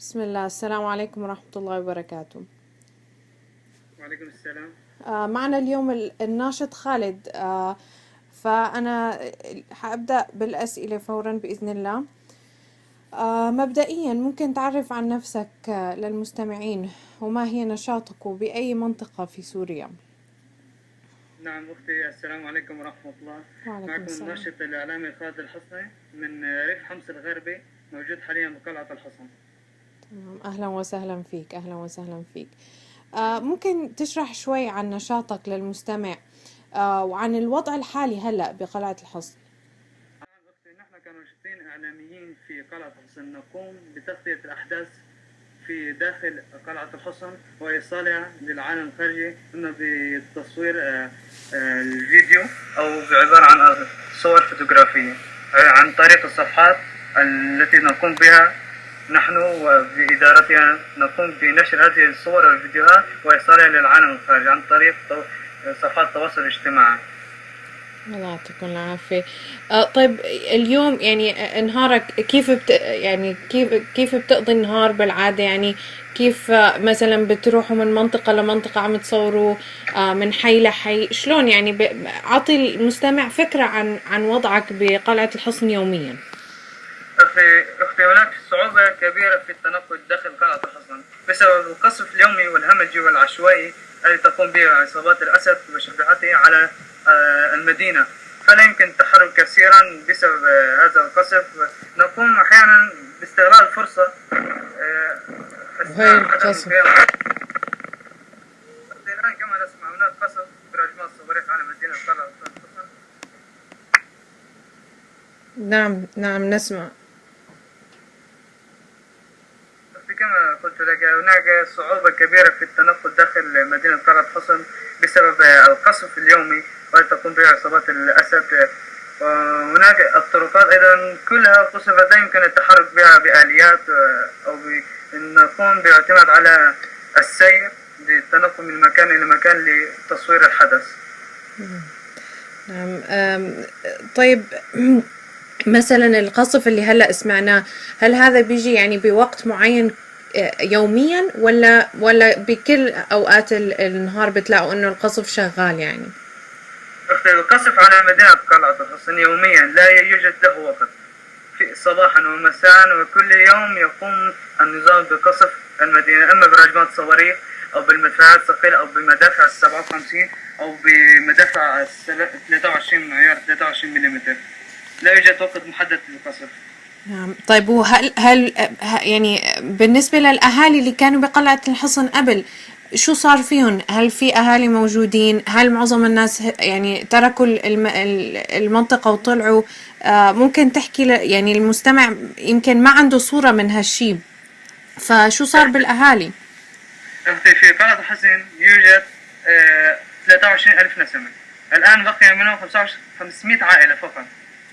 بسم الله. السلام عليكم ورحمة الله وبركاته. وعليكم السلام. معنا اليوم الناشط خالد. فأنا حأبدأ بالأسئلة فورا بإذن الله. مبدئيا ممكن تعرف عن نفسك للمستمعين، وما هي نشاطك وبأي منطقة في سوريا؟ نعم أختي، السلام عليكم ورحمة الله. وعليكم معكم السلام. الناشط الإعلامي خالد الحصني من ريف حمص الغربي، موجود حاليا بقلعة الحصن. تمام، أهلا وسهلا فيك، أهلا وسهلا فيك. ممكن تشرح شوي عن نشاطك للمستمع وعن الوضع الحالي هلأ بقلعة الحصن؟ نعم أختي، نحن كناشطين إعلاميين في قلعة الحصن نقوم بتغطية الأحداث في داخل قلعة الحصن وإيصالها للعالم الخارجي، إما بتصوير الفيديو أو بعبارة عن صور فوتوغرافية عن طريق الصفحات التي نقوم بها نحن، وبإدارتها نقوم بنشر هذه الصور والفيديوهات وإيصالها للعالم الخارجي عن طريق صفحات التواصل الاجتماعي. الله يعطيكم العافية. طيب اليوم يعني نهارك كيف يعني كيف بتقضي النهار بالعادة؟ يعني كيف مثلا بتروحوا من منطقة لمنطقة عم تصوروا من حي لحي؟ شلون يعني أعطي المستمع فكرة عن وضعك بقلعة الحصن يوميا. أختي، هناك صعوبة كبيرة في التنقل داخل قلعة الحصن بسبب القصف اليومي والهمجي والعشوائي الذي تقوم به عصابات الأسد وشبيحته على المدينة، فلا يمكن التحرك كثيرا بسبب هذا القصف. نقوم أحيانا باستغلال الفرصة وهي أثناء عدم القصف. القيام. الآن كما نسمع هناك قصف برجمات صواريخ على مدينة قلعة الحصن. نعم نعم نسمع. كما قلت لك، هناك صعوبة كبيرة في التنقل داخل مدينة قلعة حصن بسبب القصف اليومي والتي تقوم به عصابات الأسد. وهناك الطرقات أيضا كلها قصفت، لا يمكن التحرك بها بآليات أو نقوم بالاعتماد على السير للتنقل من مكان إلى مكان لتصوير الحدث. نعم. طيب مثلا القصف اللي هلأ سمعناه، هل هذا بيجي يعني بوقت معين يوميا ولا بكل أوقات النهار بتلاقوا إنه القصف شغال يعني؟ القصف على مدينة قلعة الحصن يوميا، لا يوجد له وقت، في صباحا ومساء، وكل يوم يقوم النظام بقصف المدينة، إما برجمات صواريخ أو بالمدفعات الثقيلة أو بمدافع 57 أو بمدافع 23 معيار 23 ملم. لا يوجد وقت محدد للقصف. نعم. طيب وهل يعني بالنسبة للأهالي اللي كانوا بقلعة الحصن قبل، شو صار فيهم؟ هل في أهالي موجودين؟ هل معظم الناس يعني تركوا المنطقة وطلعوا؟ ممكن تحكي يعني المستمع يمكن ما عنده صورة من هالشي، فشو صار بالأهالي؟ أختي، في قلعة الحصن يوجد 23 ألف نسمة، الآن بقي منهم 500 عائلة فقط.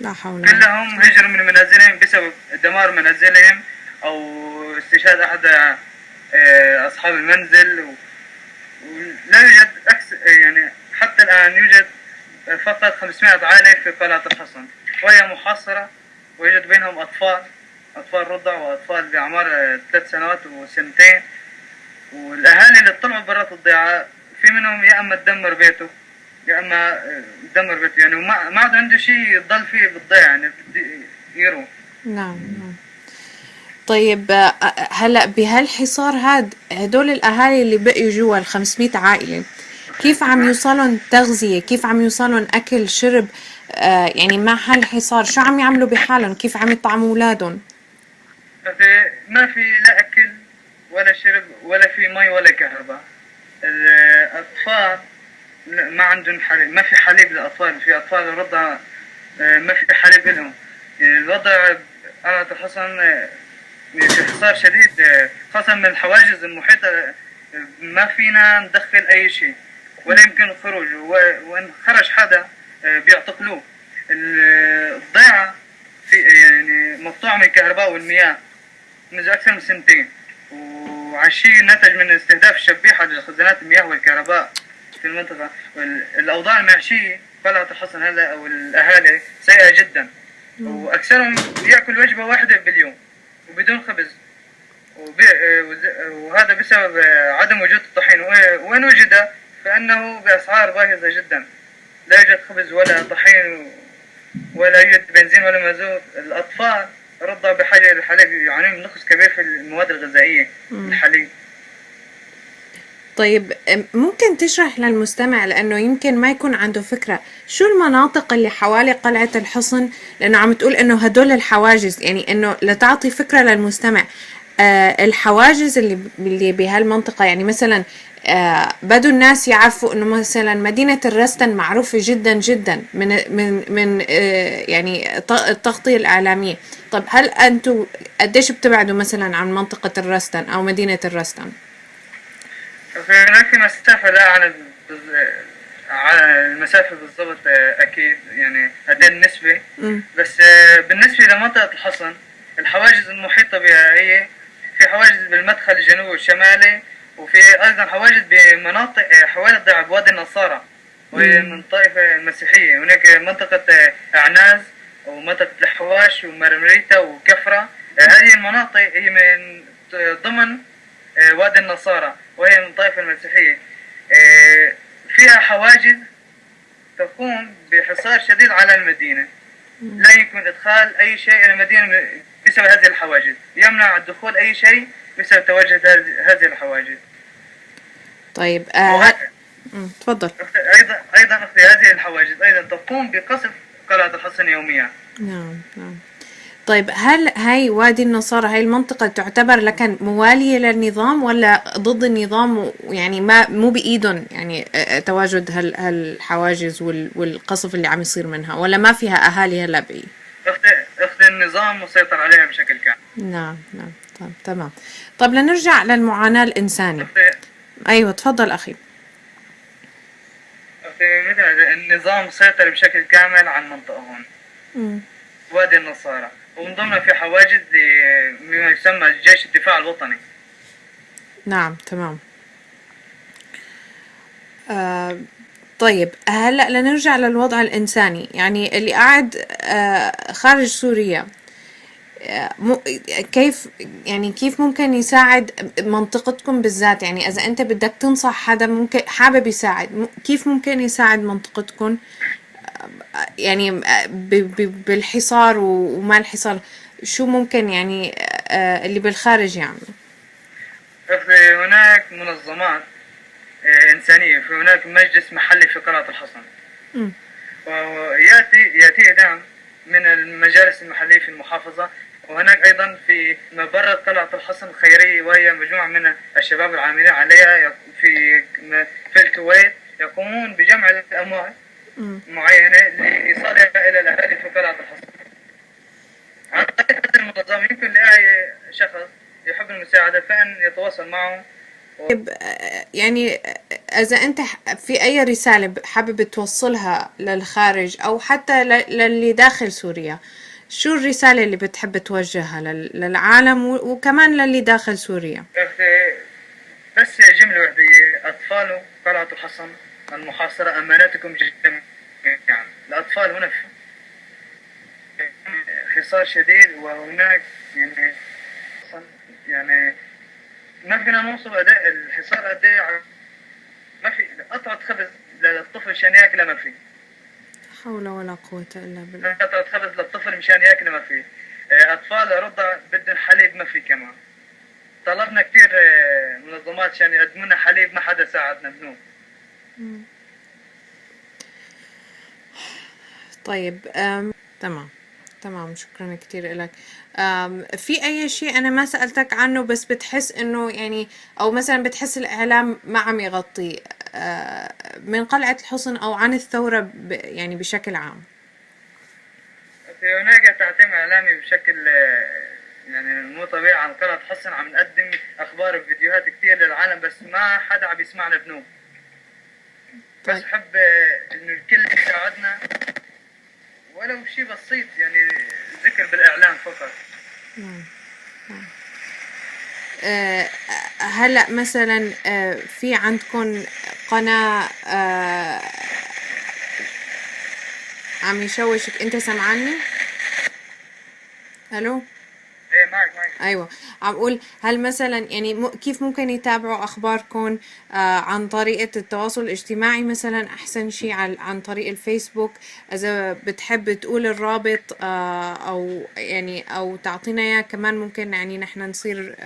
لا حول ولا قوة. كلهم هجروا من منازلهم بسبب دمار منازلهم أو استشهاد أحد أصحاب المنزل. ولا يوجد يعني حتى الآن يوجد فقط 500 عائلة في قلعة الحصن، وهي محاصرة، ويوجد بينهم أطفال رضع وأطفال بأعمار 3 سنوات وسنتين. والأهالي اللي طلعوا برات الضيعة في منهم يا أما تدمر بيته يا أما تدمر بيته، يعني ما عاد عنده شيء يضل فيه بالضيعة، يعني يروح. نعم نعم. طيب هلأ بهالحصار هدول الأهالي اللي بقيوا جوا ال500 عائلة، كيف عم يوصلن تغذية؟ كيف عم يوصلن أكل شرب؟ يعني مع هالحصار شو عم يعملوا بحالهم؟ كيف عم يطعموا أولادهم؟ ما في لا أكل ولا شرب ولا في مي ولا كهرباء. الأطفال ما عندهم حليب، ما في حليب للأطفال، في أطفال رضع ما في حليب لهم. يعني الوضع على الحصن في حصار شديد، خاصة من الحواجز المحيطة، ما فينا ندخل أي شيء ولا يمكن الخروج، وإن خرج حدا بيعتقلوه. الضيعة في يعني مقطوعة من الكهرباء والمياه منذ أكثر من سنتين، وعشي نتج من استهداف الشبيحة لخزانات المياه والكهرباء في المنطقة. الأوضاع المعيشية قلعة الحصن هلا أو الأهالي سيئة جدا، وأكثرهم يأكل وجبة واحدة باليوم وبدون خبز. وهذا بسبب عدم وجود الطحين، وإن وجد فإنه بأسعار باهظة جدا. لا يوجد خبز ولا طحين ولا يوجد بنزين ولا مازوت. الأطفال رضع بحاجة للحليب، يعانون من نقص كبير في المواد الغذائية الحليب. طيب ممكن تشرح للمستمع لأنه يمكن ما يكون عنده فكرة شو المناطق اللي حوالي قلعة الحصن، لأنه عم تقول إنه هدول الحواجز، يعني إنه لتعطي فكرة للمستمع الحواجز اللي بهالمنطقة، يعني مثلا بدو الناس يعرفوا إنه مثلا مدينة الرستن معروفة جدا جدا من يعني التغطية الإعلامية. طب هل أنتوا قديش بتبعدوا مثلا عن منطقة الرستن أو مدينة الرستن؟ هناك في مسافة لا على المسافة بالضبط أكيد، يعني قد النسبة. بس بالنسبة لمنطقة الحصن الحواجز المحيطة بها هي في حواجز بالمدخل الجنوبي والشمالي، وفي أيضا حواجز بمناطق حوالي ضعف وادي النصارى وهي من طائفة المسيحية. هناك منطقة أعناز ومنطقة الحواش ومرمريتا وكفرة. هذه المناطق هي من ضمن وادي النصارى وهي من الطائفة المسيحية. فيها حواجز تقوم بحصار شديد على المدينة. لا يمكن إدخال أي شيء إلى المدينة بسبب هذه الحواجز، يمنع دخول أي شيء بسبب تواجد هذه الحواجز. طيب تفضل. أيضا أختي هذه الحواجز أيضا تقوم بقصف قلعة الحصن يوميا. نعم. طيب هل هاي وادي النصارى هاي المنطقة تعتبر لكن موالية للنظام ولا ضد النظام، يعني ما مو بإيدهم يعني تواجد هالحواجز والقصف اللي عم يصير منها، ولا ما فيها أهالي هلا بقي؟ أختي النظام مسيطر عليها بشكل كامل. نعم. طيب تمام. طب لنرجع للمعاناة الإنسانية. أيوة تفضل أخي. مثل النظام مسيطر بشكل كامل على المنطقة هون وادي النصارى، ومن ضمنها في حواجز بما يسمى جيش الدفاع الوطني. نعم تمام. طيب هلأ لنرجع للوضع الإنساني، يعني اللي قاعد خارج سوريا كيف ممكن يساعد منطقتكم بالذات؟ يعني إذا أنت بدك تنصح حدا ممكن حابب يساعد، كيف ممكن يساعد منطقتكم يعني بالحصار وما الحصار؟ شو ممكن يعني اللي بالخارج يعمل؟ هناك منظمات إنسانية، في هناك مجلس محلي في قلعة الحصن، ويأتي دعم من المجالس المحلية في المحافظة. وهناك أيضا في مبرة قلعة الحصن الخيرية، وهي مجموعة من الشباب العاملين عليها في الكويت يقومون بجمع الأموال معينة لإيصالها إلى الأهالي في قلعة الحصن. عن طريق هذه المنظمة يمكن لأي شخص يحب المساعدة فإن يتواصل معهم. يعني إذا أنت في أي رسالة حابب توصلها للخارج أو حتى للي داخل سوريا، شو الرسالة اللي بتحب توجهها للعالم وكمان للي داخل سوريا؟ بس جملة وحدية: أطفال قلعة الحصن المحاصرة أمانتكم جميعا. الأطفال هنا في حصار شديد، وهناك يعني ما فينا نوصف أداء الحصار قد إيه. ما في قطعة خبز للطفل مشان ياكل، ما في حول ولا قوة إلا بالله. قطعة خبز للطفل مشان ياكل ما في. أطفال رضع بدهم حليب ما في كمان. طلبنا كثير منظمات عشان يقدموا لنا حليب، ما حدا ساعدنا بنوم. طيب تمام شكرا كتير لك. في أي شيء أنا ما سألتك عنه بس بتحس إنه يعني أو مثلا بتحس الإعلام ما عم يغطي من قلعة الحصن أو عن الثورة يعني بشكل عام؟ في هناك تعتيم إعلامي بشكل يعني مو طبيعي عن قلعة الحصن. عم نقدم أخبار وفيديوهات كتير للعالم، بس ما حدا عم يسمعنا بنوم. بس بحب إنه الكل يساعدنا ولو شيء بسيط، يعني ذكر بالإعلام فقط. هلأ مثلا في عندكم قناة عم يشوشك، انت سمعني؟ الو؟ ايه معك. أيوة، عم أقول هل مثلا يعني كيف ممكن يتابعوا أخباركم عن طريقة التواصل الاجتماعي مثلا أحسن شيء عن طريق الفيسبوك؟ إذا بتحب تقول الرابط أو يعني أو تعطينا إياه كمان ممكن يعني نحن نصير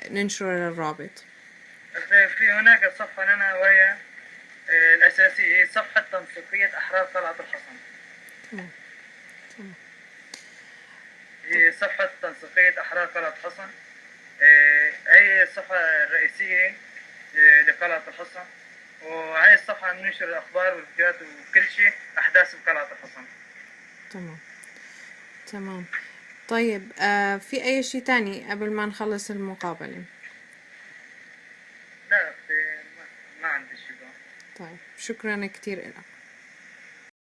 ننشر الرابط. في هناك صفحة لنا وهي الأساسية، صفحة تنسيقية أحرار قلعة الحصن. تمام تمام. هي صفحة تنسيقية أحرار قلعة الحصن. هي الصفحة الرئيسية لقلعة الحصن، وهي الصفحة بننشر الأخبار والفيديوهات وكل شيء أحداث بقلعة الحصن. تمام تمام. طيب في أي شيء تاني قبل ما نخلص المقابلة؟ لا، ما عندي شيء. طيب شكرا كتير لك.